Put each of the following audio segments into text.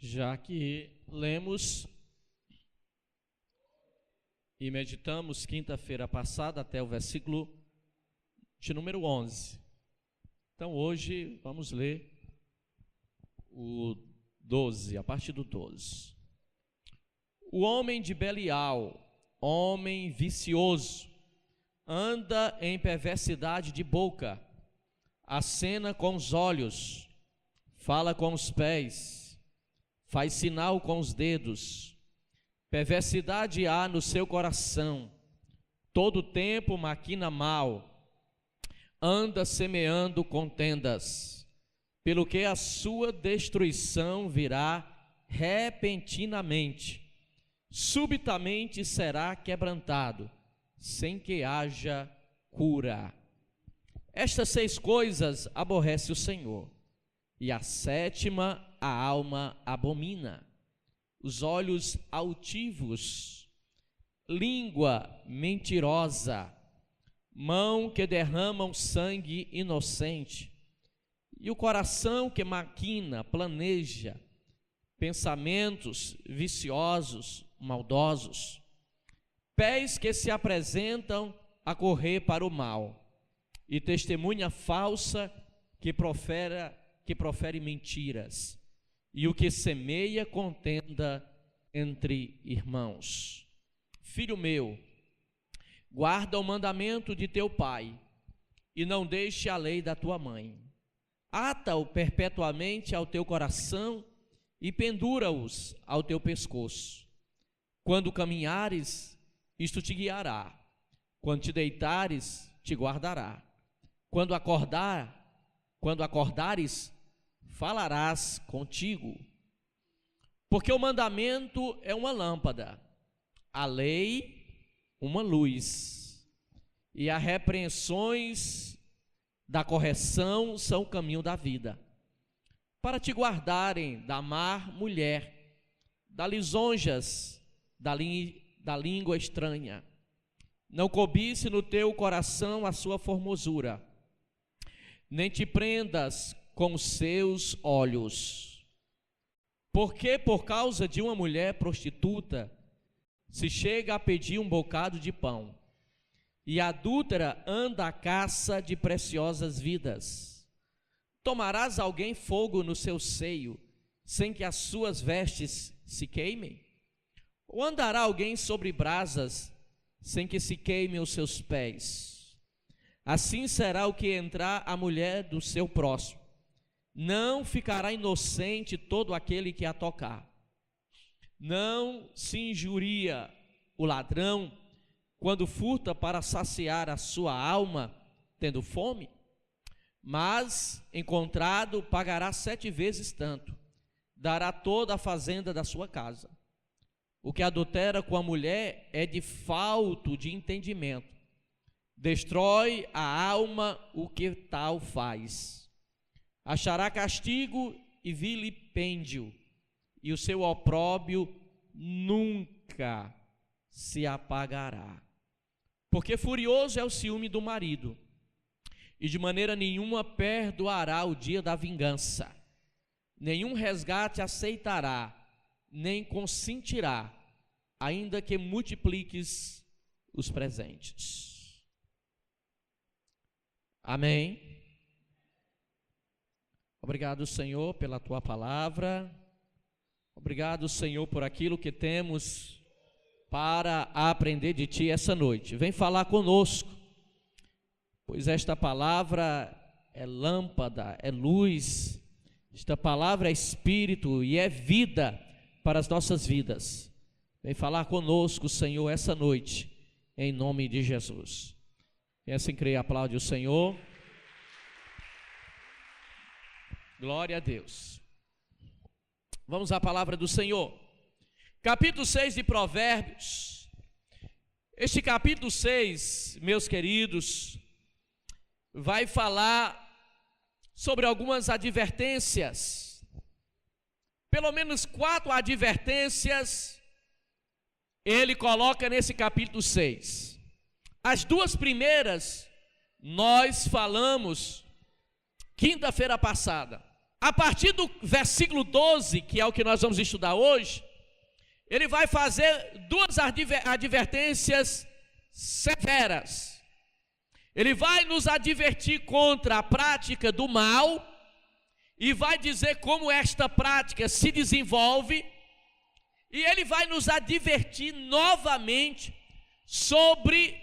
Já que lemos e meditamos quinta-feira passada até o versículo de número 11. Então hoje vamos ler o 12, a partir do 12. O homem de Belial, homem vicioso, anda em perversidade de boca, acena com os olhos, fala com os pés, faz sinal com os dedos, perversidade há no seu coração, todo o tempo maquina mal, anda semeando contendas, pelo que a sua destruição virá repentinamente, subitamente será quebrantado, sem que haja cura. Estas 6 coisas aborrece o Senhor, e a 7ª a alma abomina: os olhos altivos, língua mentirosa, mão que derramam sangue inocente, e o coração que maquina, planeja, pensamentos viciosos, maldosos, pés que se apresentam a correr para o mal, e testemunha falsa que profere mentiras, e o que semeia contenda entre irmãos. Filho meu, guarda o mandamento de teu pai, e não deixe a lei da tua mãe. Ata-o perpetuamente ao teu coração, e pendura-os ao teu pescoço. Quando caminhares, isto te guiará. Quando te deitares, te guardará. Quando acordares, falarás contigo. Porque o mandamento é uma lâmpada, a lei uma luz, e as repreensões da correção são o caminho da vida, para te guardarem da má mulher, das lisonjas da língua estranha. Não cobice no teu coração a sua formosura, nem te prendas com os seus olhos. Porque por causa de uma mulher prostituta se chega a pedir um bocado de pão, e a adúltera anda à caça de preciosas vidas. Tomarás alguém fogo no seu seio, sem que as suas vestes se queimem? Ou andará alguém sobre brasas, sem que se queimem os seus pés? Assim será o que entrar a mulher do seu próximo. Não ficará inocente todo aquele que a tocar. Não se injuria o ladrão quando furta para saciar a sua alma, tendo fome? Mas, encontrado, pagará 7 vezes tanto, dará toda a fazenda da sua casa. O que adultera com a mulher é de falto de entendimento, destrói a alma o que tal faz. Achará castigo e vilipêndio, e o seu opróbrio nunca se apagará. Porque furioso é o ciúme do marido, e de maneira nenhuma perdoará o dia da vingança. Nenhum resgate aceitará, nem consentirá, ainda que multipliques os presentes. Amém. Obrigado, Senhor, pela tua palavra. Obrigado, Senhor, por aquilo que temos para aprender de ti essa noite. Vem falar conosco, pois esta palavra é lâmpada, é luz, esta palavra é espírito e é vida para as nossas vidas. Vem falar conosco, Senhor, essa noite, em nome de Jesus. E assim creia, aplaude o Senhor. Glória a Deus. Vamos à palavra do Senhor. Capítulo 6 de Provérbios. Este capítulo 6, meus queridos, vai falar sobre algumas advertências. Pelo menos 4 advertências ele coloca nesse capítulo 6. As 2 primeiras nós falamos quinta-feira passada. a partir do versículo 12, que é o que nós vamos estudar hoje, ele vai fazer duas advertências severas. Ele vai nos advertir contra a prática do mal e vai dizer como esta prática se desenvolve, e ele vai nos advertir novamente sobre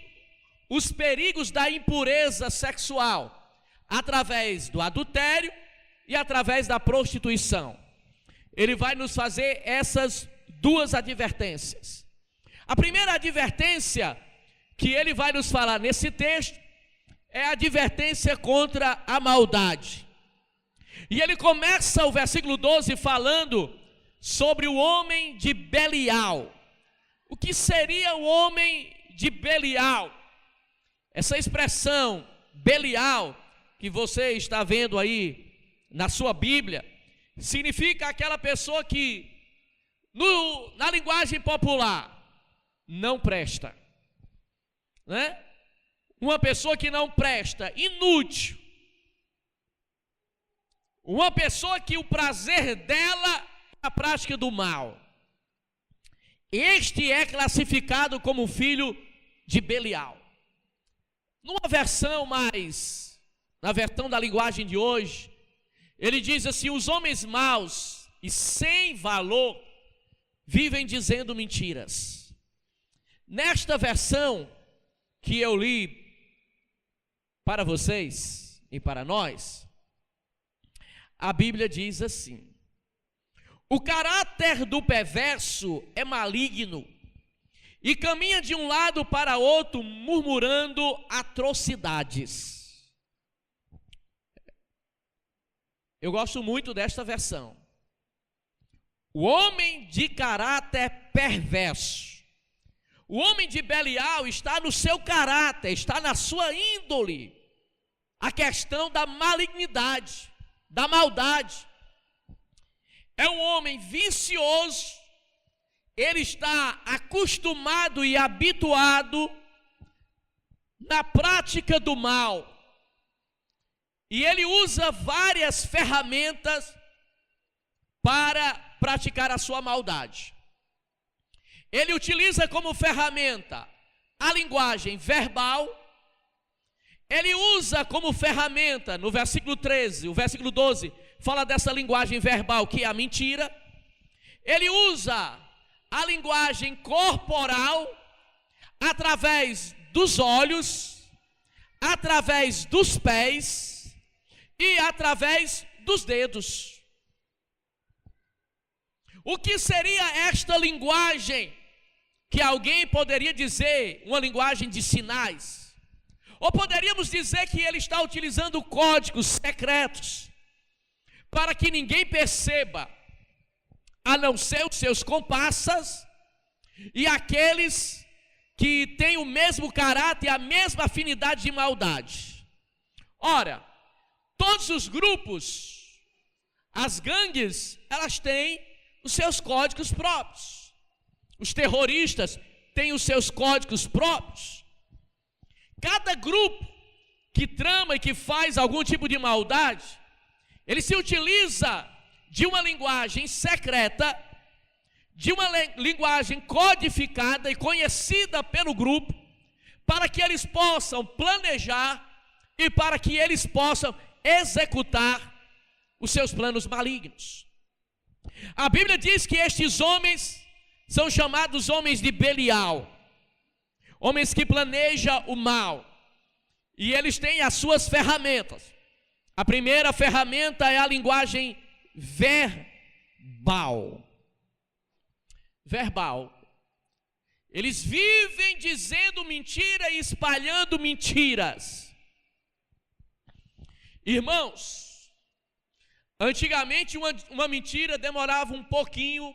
os perigos da impureza sexual, através do adultério e através da prostituição. Ele vai nos fazer essas duas advertências. A primeira advertência que ele vai nos falar nesse texto é a advertência contra a maldade. E ele começa o versículo 12 falando sobre o homem de Belial. O que seria o homem de Belial? Essa expressão Belial, que você está vendo aí na sua Bíblia, significa aquela pessoa que, na linguagem popular, não presta, né? Uma pessoa que não presta, inútil. Uma pessoa que o prazer dela é a prática do mal. Este é classificado como filho de Belial. Numa versão mais, na versão da linguagem de hoje, ele diz assim: os homens maus e sem valor vivem dizendo mentiras. Nesta versão que eu li para vocês e para nós, a Bíblia diz assim: o caráter do perverso é maligno e caminha de um lado para outro murmurando atrocidades. Eu gosto muito desta versão. O homem de caráter perverso. O homem de Belial está no seu caráter, está na sua índole. A questão da malignidade, da maldade. É um homem vicioso, ele está acostumado e habituado na prática do mal. E ele usa várias ferramentas para praticar a sua maldade. Ele utiliza como ferramenta a linguagem verbal. Ele usa como ferramenta, no versículo 13, o versículo 12, fala dessa linguagem verbal que é a mentira. Ele usa a linguagem corporal através dos olhos, através dos pés e através dos dedos. O que seria esta linguagem que alguém poderia dizer, uma linguagem de sinais? Ou poderíamos dizer que ele está utilizando códigos secretos para que ninguém perceba, a não ser os seus comparsas e aqueles que têm o mesmo caráter e a mesma afinidade de maldade. Ora, todos os grupos, as gangues, elas têm os seus códigos próprios. Os terroristas têm os seus códigos próprios. Cada grupo que trama e que faz algum tipo de maldade, ele se utiliza de uma linguagem secreta, de uma linguagem codificada e conhecida pelo grupo, para que eles possam planejar e para que eles possam executar os seus planos malignos. A Bíblia diz que estes homens são chamados homens de Belial, homens que planejam o mal, e eles têm as suas ferramentas. A primeira ferramenta é a linguagem verbal. Eles vivem dizendo mentira e espalhando mentiras. Irmãos, antigamente uma mentira demorava um pouquinho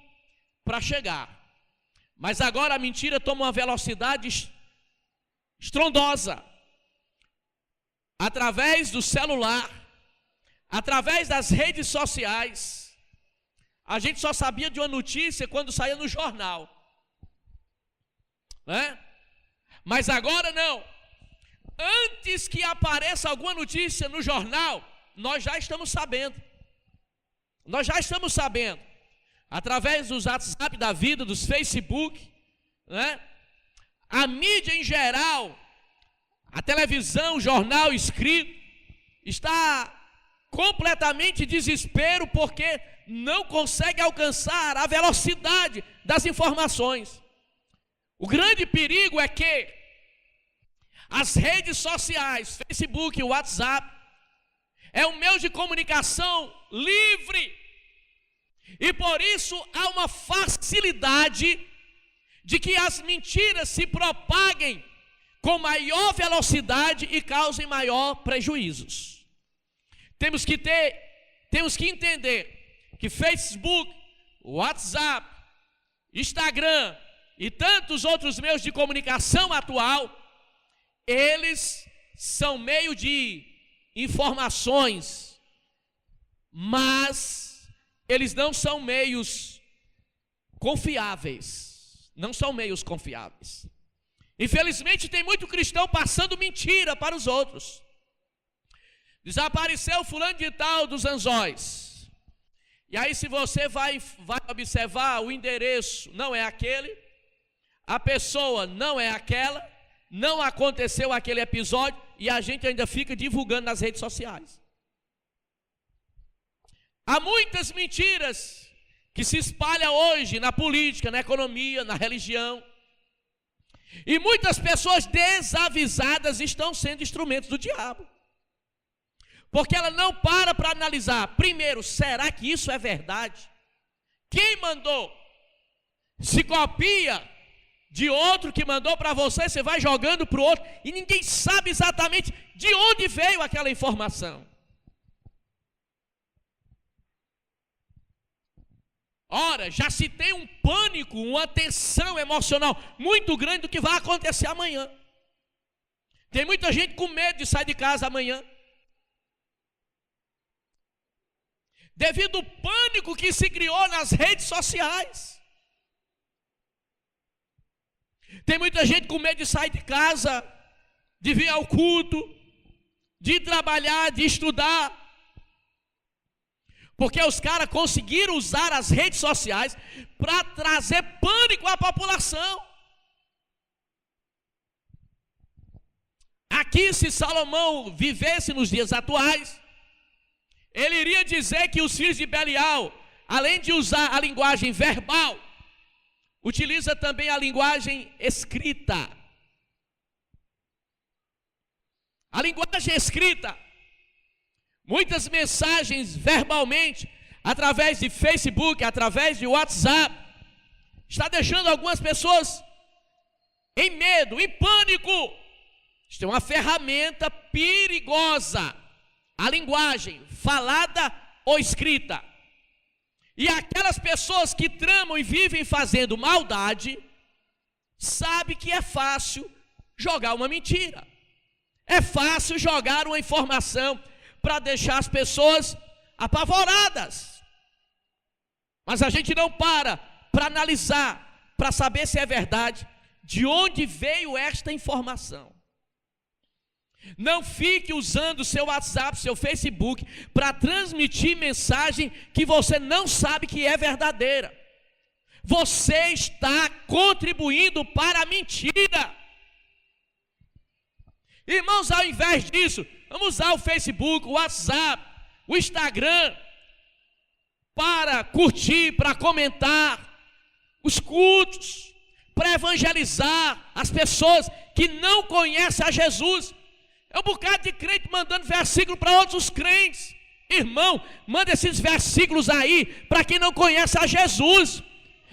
para chegar, mas agora a mentira toma uma velocidade estrondosa. Através do celular, através das redes sociais, a gente só sabia de uma notícia quando saía no jornal, né? Mas agora não. Antes que apareça alguma notícia no jornal, nós já estamos sabendo. Nós já estamos sabendo, através dos WhatsApp da vida, dos Facebook, né? A mídia em geral, a televisão, o jornal escrito, está completamente em desespero porque não consegue alcançar a velocidade das informações. O grande perigo é que as redes sociais, Facebook, WhatsApp, é um meio de comunicação livre. E por isso há uma facilidade de que as mentiras se propaguem com maior velocidade e causem maior prejuízos. Temos que entender que Facebook, WhatsApp, Instagram e tantos outros meios de comunicação atual, eles são meio de informações, mas eles não são meios confiáveis. Não são meios confiáveis. Infelizmente tem muito cristão passando mentira para os outros. Desapareceu fulano de tal dos Anzóis. E aí se você vai observar, o endereço não é aquele, a pessoa não é aquela, não aconteceu aquele episódio, e a gente ainda fica divulgando nas redes sociais. Há muitas mentiras que se espalham hoje na política, na economia, na religião. E muitas pessoas desavisadas estão sendo instrumentos do diabo. Porque ela não para analisar. Primeiro, será que isso é verdade? Quem mandou? Se copia de outro que mandou para você, você vai jogando para o outro, e ninguém sabe exatamente de onde veio aquela informação. Ora, já se tem um pânico, uma tensão emocional muito grande do que vai acontecer amanhã. Tem muita gente com medo de sair de casa amanhã, devido ao pânico que se criou nas redes sociais. Tem muita gente com medo de sair de casa, de vir ao culto, de trabalhar, de estudar, porque os caras conseguiram usar as redes sociais para trazer pânico à população. Aqui, se Salomão vivesse nos dias atuais, ele iria dizer que os filhos de Belial, além de usar a linguagem verbal, utiliza também a linguagem escrita. A linguagem escrita, muitas mensagens verbalmente, através de Facebook, através de WhatsApp, está deixando algumas pessoas em medo, em pânico. Isto é uma ferramenta perigosa, a linguagem falada ou escrita. E aquelas pessoas que tramam e vivem fazendo maldade, sabem que é fácil jogar uma mentira. É fácil jogar uma informação para deixar as pessoas apavoradas. Mas a gente não para analisar, para saber se é verdade, de onde veio esta informação. Não fique usando o seu WhatsApp, seu Facebook, para transmitir mensagem que você não sabe que é verdadeira. Você está contribuindo para a mentira. Irmãos, ao invés disso, vamos usar o Facebook, o WhatsApp, o Instagram, para curtir, para comentar os cultos, para evangelizar as pessoas que não conhecem a Jesus. É um bocado de crente mandando versículo para outros crentes. Irmão, manda esses versículos aí para quem não conhece a Jesus.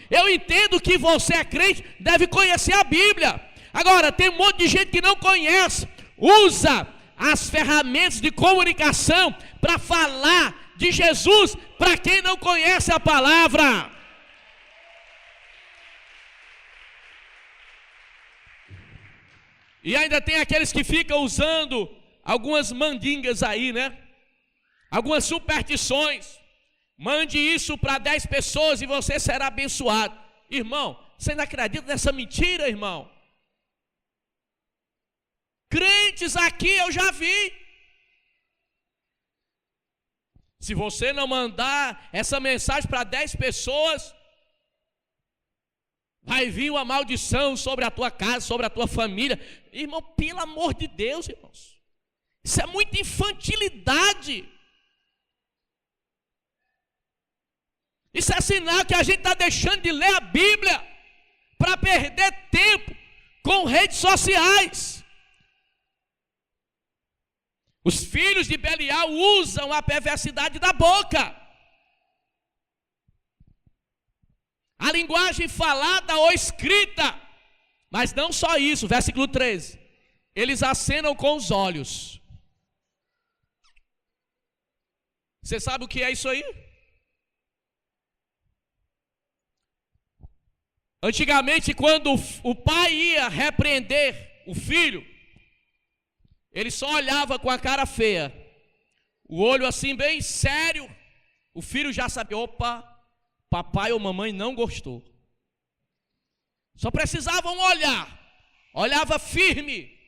Eu entendo que você é crente, deve conhecer a Bíblia. Agora, tem um monte de gente que não conhece. Usa as ferramentas de comunicação para falar de Jesus para quem não conhece a palavra. E ainda tem aqueles que ficam usando algumas mandingas aí, né? Algumas superstições. Mande isso para 10 pessoas e você será abençoado. Irmão, você não acredita nessa mentira, irmão? Crentes aqui eu já vi. Se você não mandar essa mensagem para 10 pessoas, vai vir uma maldição sobre a tua casa, sobre a tua família. Irmão, pelo amor de Deus, irmãos, isso é muita infantilidade. Isso é sinal que a gente está deixando de ler a Bíblia para perder tempo com redes sociais. Os filhos de Belial usam a perversidade da boca. A linguagem falada ou escrita. Mas não só isso, versículo 13. Eles acenam com os olhos. Você sabe o que é isso aí? Antigamente, quando o pai ia repreender o filho, ele só olhava com a cara feia, o olho assim bem sério, o filho já sabia, opa, papai ou mamãe não gostou. Só precisava um olhar, olhava firme.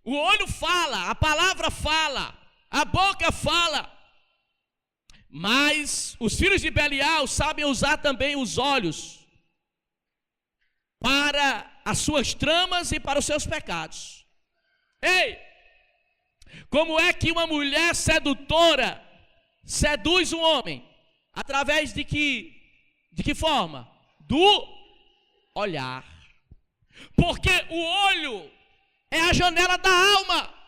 O olho fala, a palavra fala, a boca fala. Mas os filhos de Belial sabem usar também os olhos para as suas tramas e para os seus pecados. Ei, como é que uma mulher sedutora seduz um homem? Através de que forma? Do olhar. Porque o olho é a janela da alma.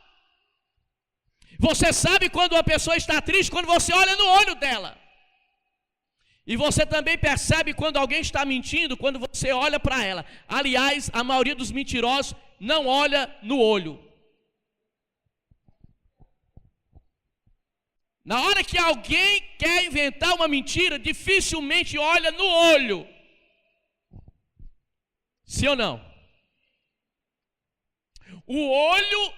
Você sabe quando uma pessoa está triste quando você olha no olho dela. E você também percebe quando alguém está mentindo quando você olha para ela. Aliás, a maioria dos mentirosos não olha no olho. Na hora que alguém quer inventar uma mentira, dificilmente olha no olho. Sim ou não? O olho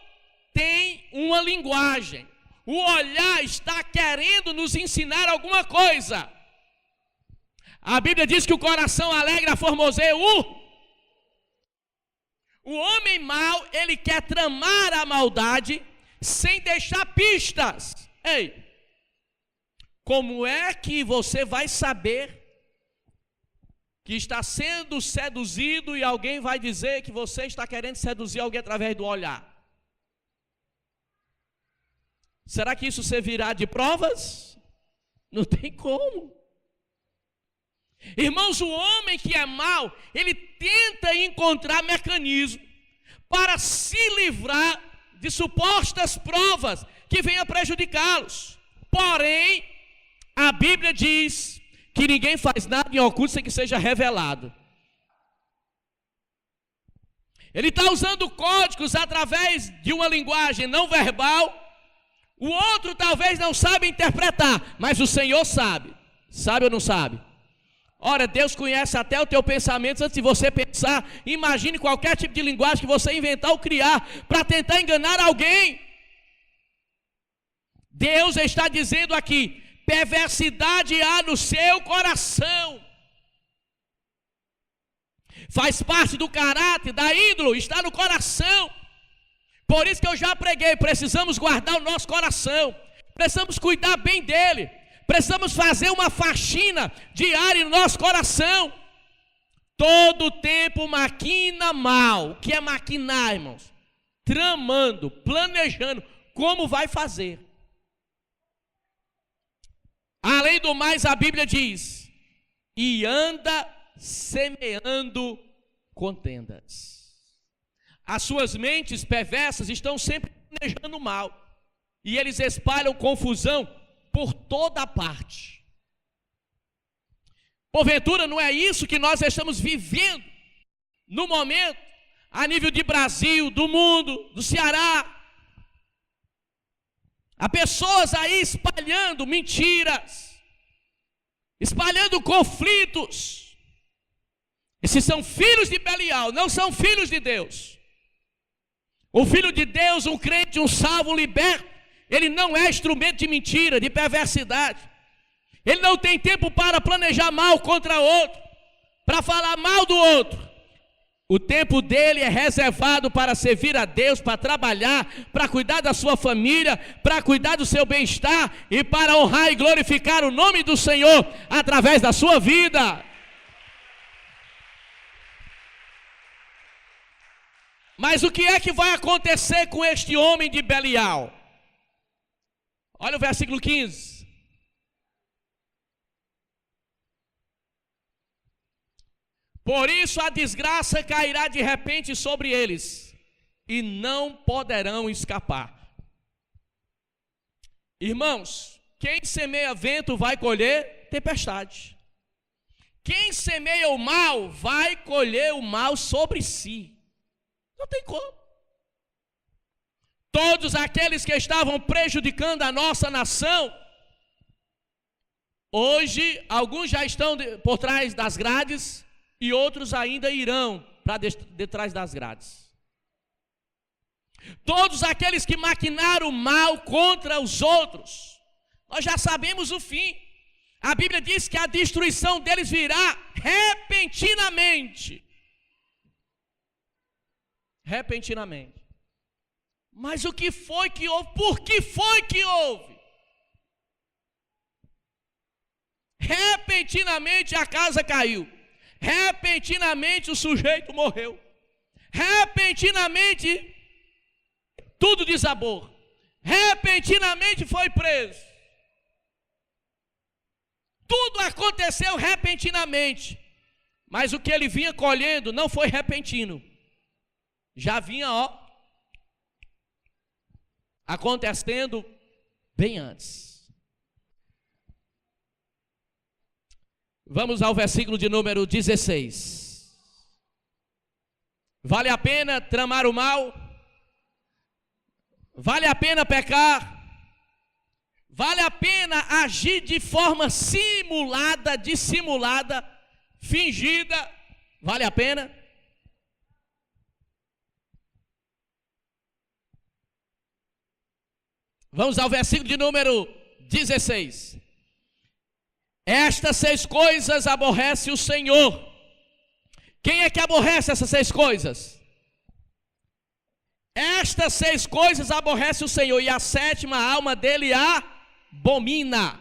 tem uma linguagem. O olhar está querendo nos ensinar alguma coisa. A Bíblia diz que o coração alegra, formoseia o homem mau, ele quer tramar a maldade sem deixar pistas. Ei, como é que você vai saber que está sendo seduzido e alguém vai dizer que você está querendo seduzir alguém através do olhar? Será que isso servirá de provas? Não tem como. Irmãos, o homem que é mau, ele tenta encontrar mecanismo para se livrar de supostas provas que venham prejudicá-los. Porém, a Bíblia diz que ninguém faz nada em oculto sem que seja revelado. Ele está usando códigos através de uma linguagem não verbal. O outro talvez não sabe interpretar, mas o Senhor sabe. Sabe ou não sabe? Ora, Deus conhece até o teu pensamento antes de você pensar. Imagine qualquer tipo de linguagem que você inventar ou criar para tentar enganar alguém. Deus está dizendo aqui: perversidade há no seu coração. Faz parte do caráter, da índole, está no coração. Por isso que eu já preguei, precisamos guardar o nosso coração, precisamos cuidar bem dele, precisamos fazer uma faxina diária no nosso coração. Todo tempo maquina mal. O que é maquinar, irmãos? Tramando, planejando como vai fazer. Além do mais, a Bíblia diz: e anda semeando contendas. As suas mentes perversas estão sempre planejando mal, e eles espalham confusão por toda parte. Porventura, não é isso que nós estamos vivendo no momento, a nível de Brasil, do mundo, do Ceará? Há pessoas aí espalhando mentiras, espalhando conflitos. Esses são filhos de Belial, não são filhos de Deus. O filho de Deus, um crente, um salvo, um liberto, ele não é instrumento de mentira, de perversidade. Ele não tem tempo para planejar mal contra outro, para falar mal do outro. O tempo dele é reservado para servir a Deus, para trabalhar, para cuidar da sua família, para cuidar do seu bem-estar e para honrar e glorificar o nome do Senhor através da sua vida. Mas o que é que vai acontecer com este homem de Belial? Olha o versículo 15. Por isso a desgraça cairá de repente sobre eles, e não poderão escapar. Irmãos, quem semeia vento vai colher tempestade. Quem semeia o mal vai colher o mal sobre si. Não tem como. Todos aqueles que estavam prejudicando a nossa nação, hoje alguns já estão por trás das grades, e outros ainda irão para detrás das grades. Todos aqueles que maquinaram o mal contra os outros, nós já sabemos o fim. A Bíblia diz que a destruição deles virá repentinamente. Repentinamente. Mas o que foi que houve? Por que foi que houve? Repentinamente a casa caiu. Repentinamente o sujeito morreu. Repentinamente tudo desabou. Repentinamente foi preso. Tudo aconteceu repentinamente. Mas o que ele vinha colhendo não foi repentino. Já vinha, acontecendo bem antes. Vamos ao versículo de número 16. Vale a pena tramar o mal? Vale a pena pecar? Vale a pena agir de forma simulada, dissimulada, fingida? Vale a pena? Vamos ao versículo de número 16. Estas 6 coisas aborrece o Senhor. Quem é que aborrece essas 6 coisas? Estas 6 coisas aborrece o Senhor, e a 7ª alma dele abomina.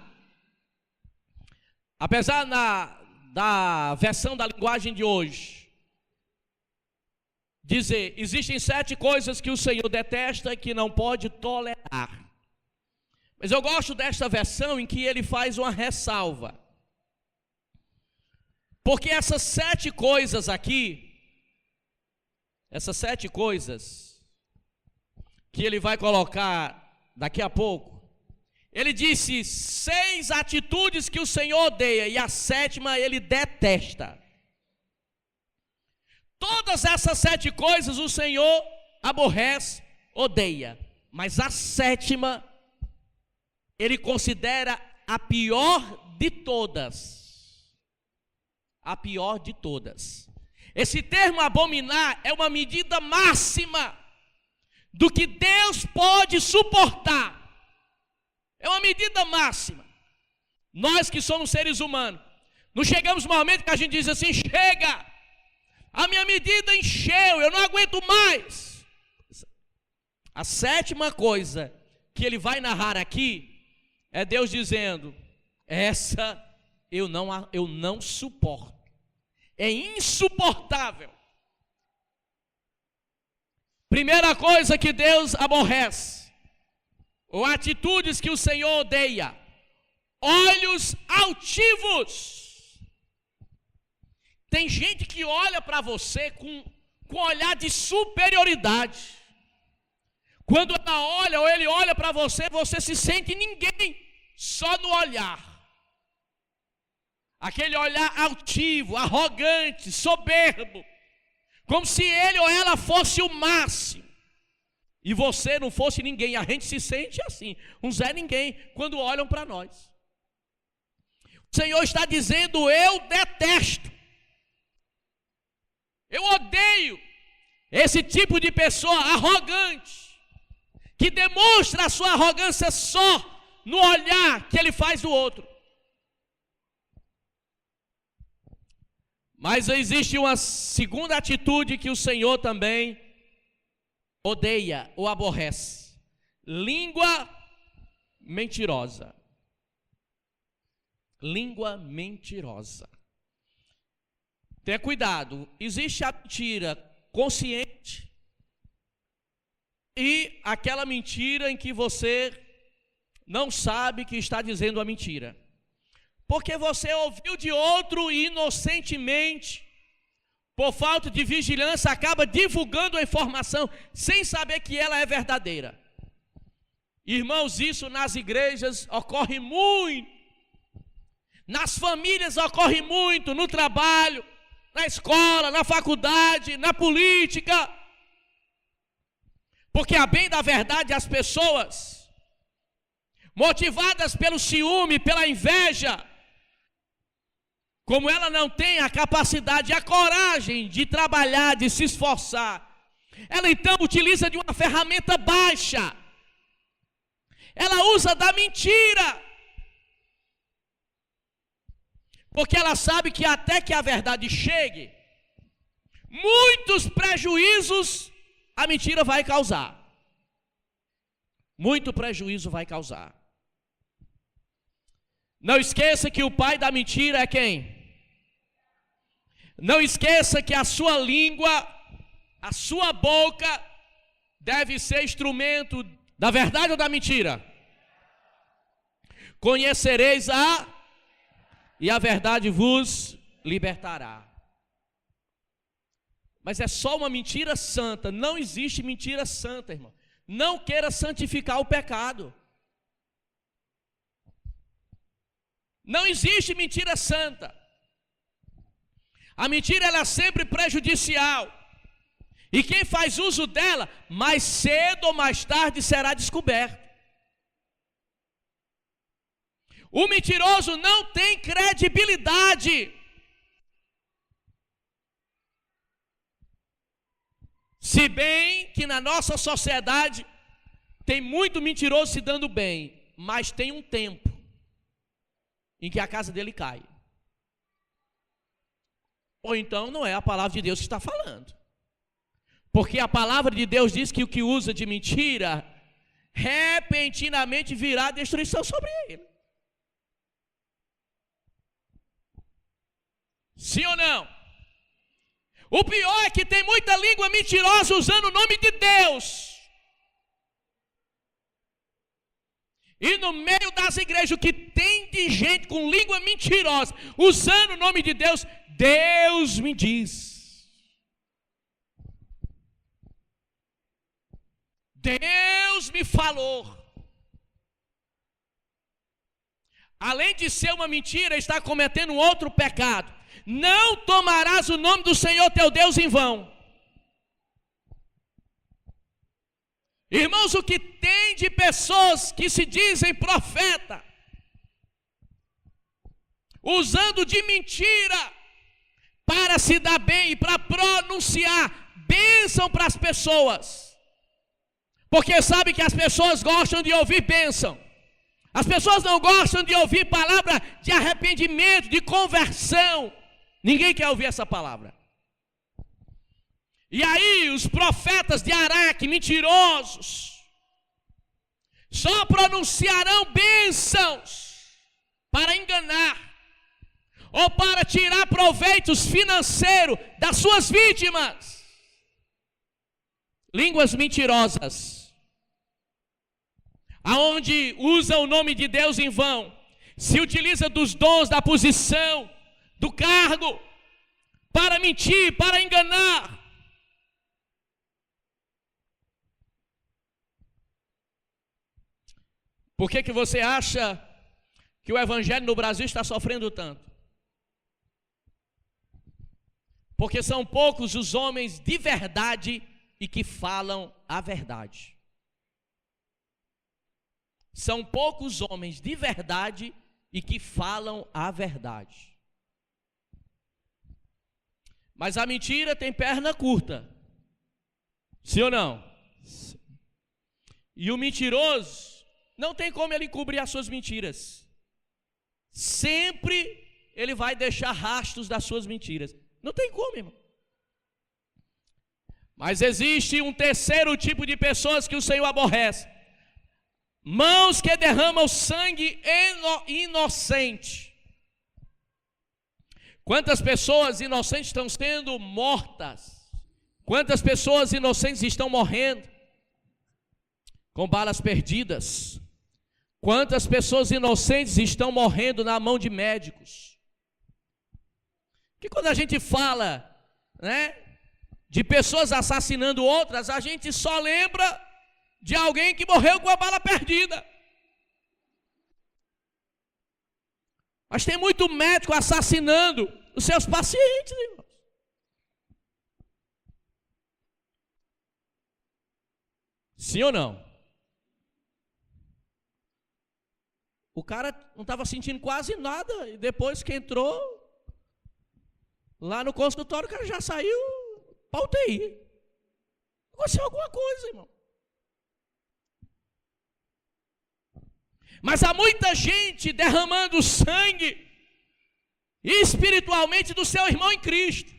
Apesar da versão da linguagem de hoje dizer, existem 7 coisas que o Senhor detesta e que não pode tolerar. Mas eu gosto desta versão em que ele faz uma ressalva. Porque essas 7 coisas aqui, essas 7 coisas que ele vai colocar daqui a pouco, ele disse 6 atitudes que o Senhor odeia e a 7ª ele detesta. Todas essas 7 coisas o Senhor aborrece, odeia, mas a 7ª ele considera a pior de todas. A pior de todas. Esse termo abominar é uma medida máxima do que Deus pode suportar. É uma medida máxima. Nós que somos seres humanos, não chegamos no momento que a gente diz assim, chega, a minha medida encheu, eu não aguento mais. A 7ª coisa que ele vai narrar aqui é Deus dizendo, essa eu não suporto. É insuportável. Primeira coisa que Deus aborrece, ou atitudes que o Senhor odeia, olhos altivos. Tem gente que olha para você com olhar de superioridade. Quando ela olha ou ele olha para você, você se sente ninguém, só no olhar. Aquele olhar altivo, arrogante, soberbo, como se ele ou ela fosse o máximo, e você não fosse ninguém. A gente se sente assim, um Zé Ninguém, quando olham para nós. O Senhor está dizendo, eu detesto, eu odeio esse tipo de pessoa arrogante, que demonstra a sua arrogância só no olhar que ele faz do outro. Mas existe uma segunda atitude que o Senhor também odeia ou aborrece: língua mentirosa. Língua mentirosa. Tenha cuidado, existe a mentira consciente e aquela mentira em que você não sabe que está dizendo a mentira. Porque você ouviu de outro e inocentemente, por falta de vigilância, acaba divulgando a informação sem saber que ela é verdadeira. Irmãos, isso nas igrejas ocorre muito, nas famílias ocorre muito, no trabalho, na escola, na faculdade, na política. Porque a bem da verdade as pessoas, motivadas pelo ciúme, pela inveja, como ela não tem a capacidade, a coragem de trabalhar, de se esforçar, ela então utiliza de uma ferramenta baixa. Ela usa da mentira. Porque ela sabe que até que a verdade chegue, muitos prejuízos a mentira vai causar. Muito prejuízo vai causar. Não esqueça que o pai da mentira é quem? Não esqueça que a sua língua, a sua boca, deve ser instrumento da verdade ou da mentira? Conhecereis e a verdade vos libertará. Mas é só uma mentira santa. Não existe mentira santa, irmão. Não queira santificar o pecado. Não existe mentira santa. A mentira ela é sempre prejudicial. E quem faz uso dela, mais cedo ou mais tarde será descoberto. O mentiroso não tem credibilidade. Se bem que na nossa sociedade tem muito mentiroso se dando bem, mas tem um tempo em que a casa dele cai. Ou então não é a palavra de Deus que está falando. Porque a palavra de Deus diz que o que usa de mentira, repentinamente virá destruição sobre ele. Sim ou não? O pior é que tem muita língua mentirosa usando o nome de Deus. E no meio das igrejas, o que tem de gente com língua mentirosa, usando o nome de Deus, Deus me diz. Deus me falou. Além de ser uma mentira, está cometendo um outro pecado. Não tomarás o nome do Senhor teu Deus em vão. Irmãos, o que tem de pessoas que se dizem profeta, usando de mentira para se dar bem e para pronunciar bênção para as pessoas, porque sabe que as pessoas gostam de ouvir bênção. As pessoas não gostam de ouvir palavra de arrependimento, de conversão. Ninguém quer ouvir essa palavra. E aí os profetas de Araque, mentirosos, só pronunciarão bênçãos para enganar ou para tirar proveitos financeiros das suas vítimas. Línguas mentirosas, aonde usa o nome de Deus em vão, se utiliza dos dons, da posição, do cargo, para mentir, para enganar. Por que você acha que o evangelho no Brasil está sofrendo tanto? Porque são poucos os homens de verdade e que falam a verdade. São poucos homens de verdade e que falam a verdade. Mas a mentira tem perna curta. Sim ou não? Sim. E o mentiroso, não tem como ele cobrir as suas mentiras. Sempre ele vai deixar rastros das suas mentiras. Não tem como, irmão. Mas existe um terceiro tipo de pessoas que o Senhor aborrece. Mãos que derramam sangue inocente. Quantas pessoas inocentes estão sendo mortas? Quantas pessoas inocentes estão morrendo com balas perdidas? Quantas pessoas inocentes estão morrendo na mão de médicos? Que quando a gente fala, né, de pessoas assassinando outras, a gente só lembra de alguém que morreu com a bala perdida. Mas tem muito médico assassinando os seus pacientes, irmãos. Sim ou não? O cara não estava sentindo quase nada, e depois que entrou lá no consultório, o cara já saiu para UTI. Aconteceu alguma coisa, irmão. Mas há muita gente derramando sangue espiritualmente do seu irmão em Cristo,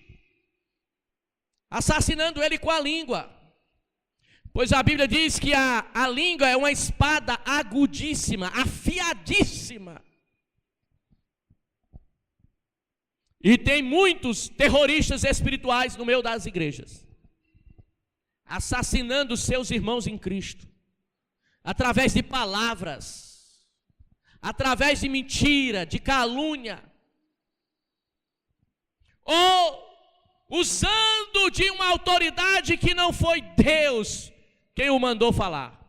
assassinando ele com a língua. Pois a Bíblia diz que a língua é uma espada agudíssima, afiadíssima. E tem muitos terroristas espirituais no meio das igrejas, assassinando seus irmãos em Cristo, através de palavras, através de mentira, de calúnia, ou usando de uma autoridade que não foi Deus quem o mandou falar,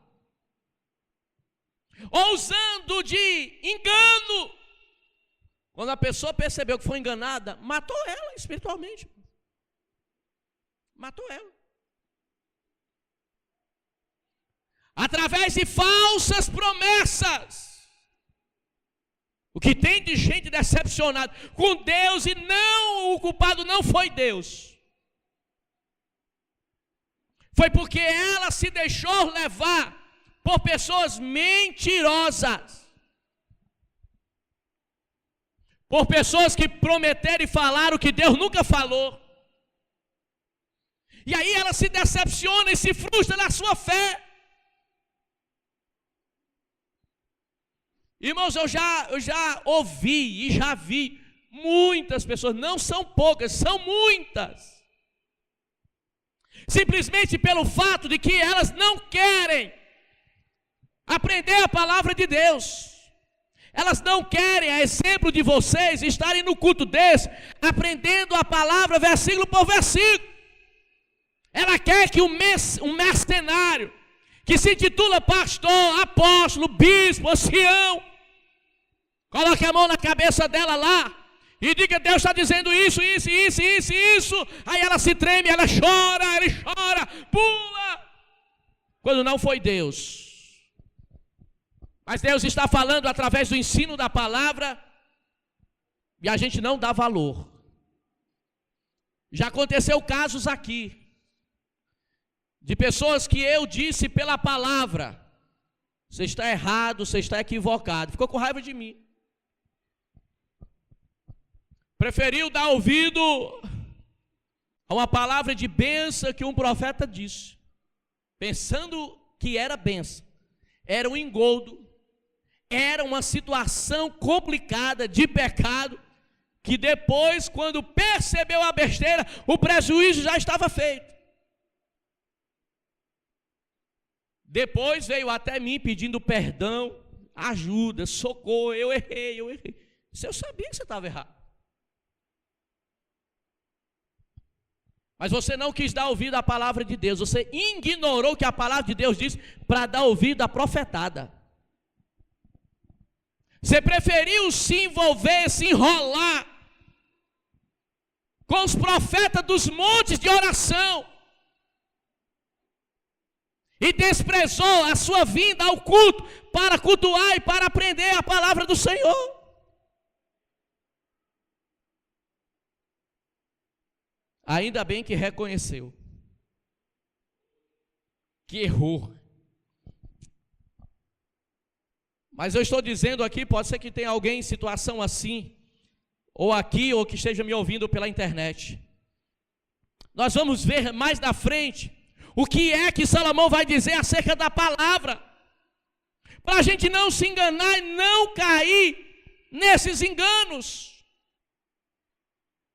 ou usando de engano. Quando a pessoa percebeu que foi enganada, matou ela espiritualmente. Matou ela. Através de falsas promessas. O que tem de gente decepcionada com Deus, e não, o culpado não foi Deus. Foi porque ela se deixou levar por pessoas mentirosas. Por pessoas que prometeram e falaram que Deus nunca falou. E aí ela se decepciona e se frustra na sua fé. Irmãos, eu já ouvi e já vi muitas pessoas, não são poucas, são muitas. Simplesmente pelo fato de que elas não querem aprender a palavra de Deus. Elas não querem, a exemplo de vocês, estarem no culto desse, aprendendo a palavra versículo por versículo. Ela quer que um mercenário, que se intitula pastor, apóstolo, bispo, ancião, coloque a mão na cabeça dela lá e diga: Deus está dizendo isso. Aí ela se treme, ela chora, pula, quando não foi Deus. Mas Deus está falando através do ensino da palavra e a gente não dá valor. Já aconteceu casos aqui de pessoas que eu disse pela palavra: você está errado, você está equivocado. Ficou com raiva de mim. Preferiu dar ouvido a uma palavra de bênção que um profeta disse, pensando que era bênção. Era um engodo, era uma situação complicada de pecado, que depois, quando percebeu a besteira, o prejuízo já estava feito. Depois veio até mim pedindo perdão, ajuda, socorro, eu errei. Eu sabia que você estava errado. Mas você não quis dar ouvido à palavra de Deus, você ignorou o que a palavra de Deus diz para dar ouvido à profetada. Você preferiu se envolver, se enrolar com os profetas dos montes de oração e desprezou a sua vinda ao culto para cultuar e para aprender a palavra do Senhor. Ainda bem que reconheceu que errou. Mas eu estou dizendo aqui, pode ser que tenha alguém em situação assim, ou aqui, ou que esteja me ouvindo pela internet. Nós vamos ver mais na frente o que é que Salomão vai dizer acerca da palavra, para a gente não se enganar e não cair nesses enganos.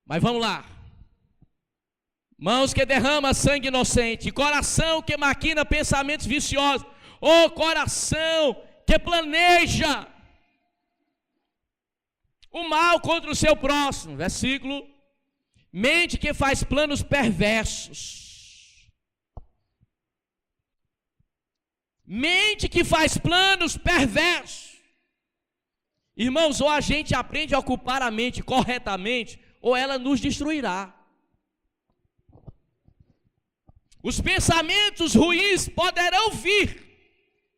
Mas vamos lá. Mãos que derramam sangue inocente, coração que maquina pensamentos viciosos, coração que planeja o mal contra o seu próximo. Versículo: mente que faz planos perversos. Mente que faz planos perversos. Irmãos, ou a gente aprende a ocupar a mente corretamente, ou ela nos destruirá. Os pensamentos ruins poderão vir.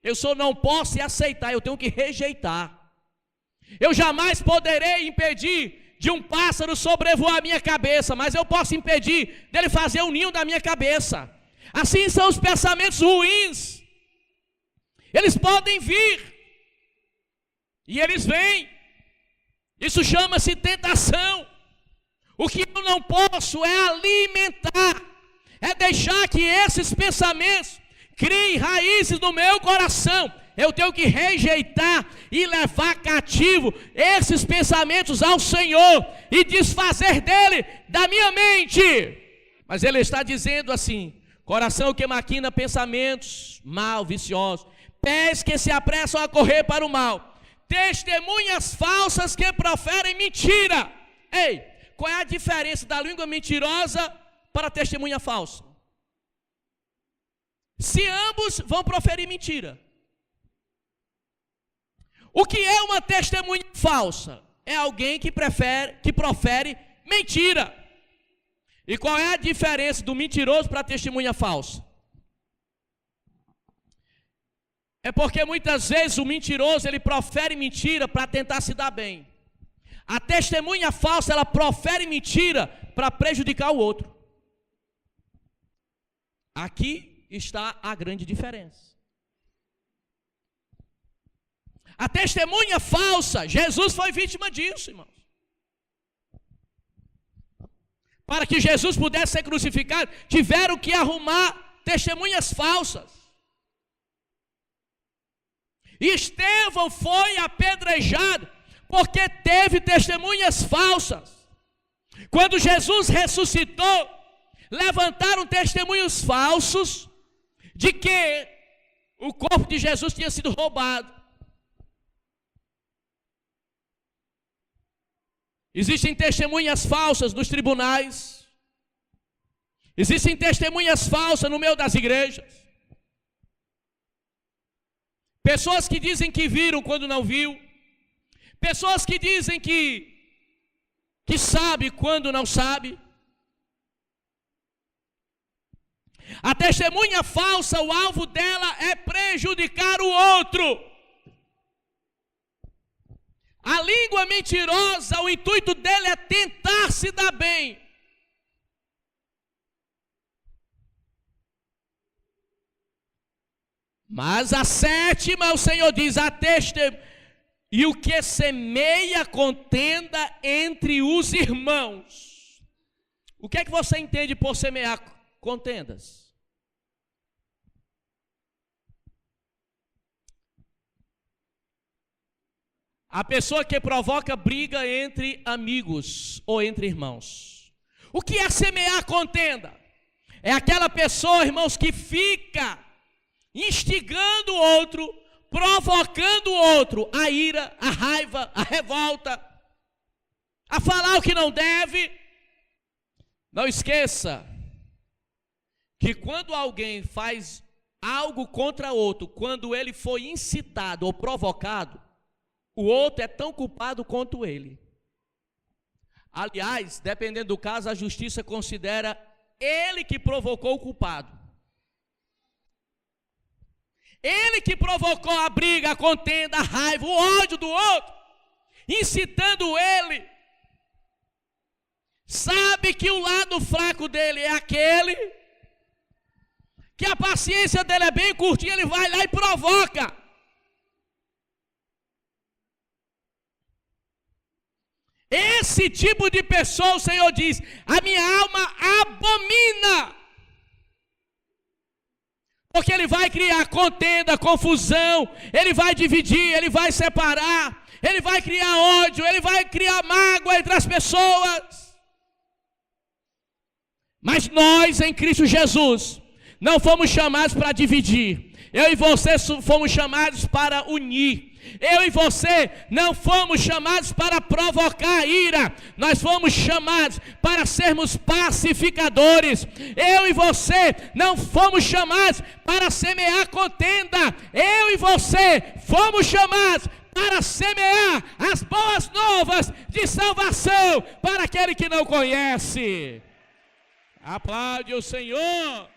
Eu só não posso aceitar, eu tenho que rejeitar. Eu jamais poderei impedir de um pássaro sobrevoar a minha cabeça, mas eu posso impedir dele fazer um ninho da minha cabeça. Assim são os pensamentos ruins. Eles podem vir, e eles vêm. Isso chama-se tentação. O que eu não posso é alimentar, é deixar que esses pensamentos criem raízes no meu coração. Eu tenho que rejeitar e levar cativo esses pensamentos ao Senhor e desfazer dele da minha mente. Mas ele está dizendo assim: coração que maquina pensamentos mal, viciosos, pés que se apressam a correr para o mal, testemunhas falsas que proferem mentira. Ei, qual é a diferença da língua mentirosa para a testemunha falsa? Se ambos vão proferir mentira. O que é uma testemunha falsa? É alguém que profere mentira. E qual é a diferença do mentiroso para a testemunha falsa? É porque muitas vezes o mentiroso, ele profere mentira para tentar se dar bem. A testemunha falsa, ela profere mentira para prejudicar o outro. Aqui está a grande diferença. A testemunha falsa, Jesus foi vítima disso, irmãos. Para que Jesus pudesse ser crucificado, tiveram que arrumar testemunhas falsas. E Estevão foi apedrejado porque teve testemunhas falsas. Quando Jesus ressuscitou, levantaram testemunhos falsos de que o corpo de Jesus tinha sido roubado. Existem testemunhas falsas nos tribunais. Existem testemunhas falsas no meio das igrejas. Pessoas que dizem que viram quando não viu. Pessoas que dizem que sabe quando não sabe. A testemunha falsa, o alvo dela é prejudicar o outro. A língua mentirosa, o intuito dela é tentar se dar bem. Mas a sétima, o Senhor diz, e o que semeia contenda entre os irmãos. O que é que você entende por semear contendas? A pessoa que provoca briga entre amigos ou entre irmãos. O que é semear contenda? É aquela pessoa, irmãos, que fica instigando o outro, provocando o outro, a ira, a raiva, a revolta, a falar o que não deve. Não esqueça que quando alguém faz algo contra outro, quando ele foi incitado ou provocado, o outro é tão culpado quanto ele. Aliás, dependendo do caso, a justiça considera ele que provocou o culpado. Ele que provocou a briga, a contenda, a raiva, o ódio do outro, incitando ele. Sabe que o lado fraco dele é aquele, que a paciência dele é bem curtinha, ele vai lá e provoca. Esse tipo de pessoa, o Senhor diz, a minha alma abomina. Porque ele vai criar contenda, confusão, ele vai dividir, ele vai separar, ele vai criar ódio, ele vai criar mágoa entre as pessoas. Mas nós, em Cristo Jesus, não fomos chamados para dividir. Eu e você fomos chamados para unir. Eu e você não fomos chamados para provocar ira. Nós fomos chamados para sermos pacificadores. Eu e você não fomos chamados para semear contenda. Eu e você fomos chamados para semear as boas novas de salvação para aquele que não conhece. Aplaude o Senhor.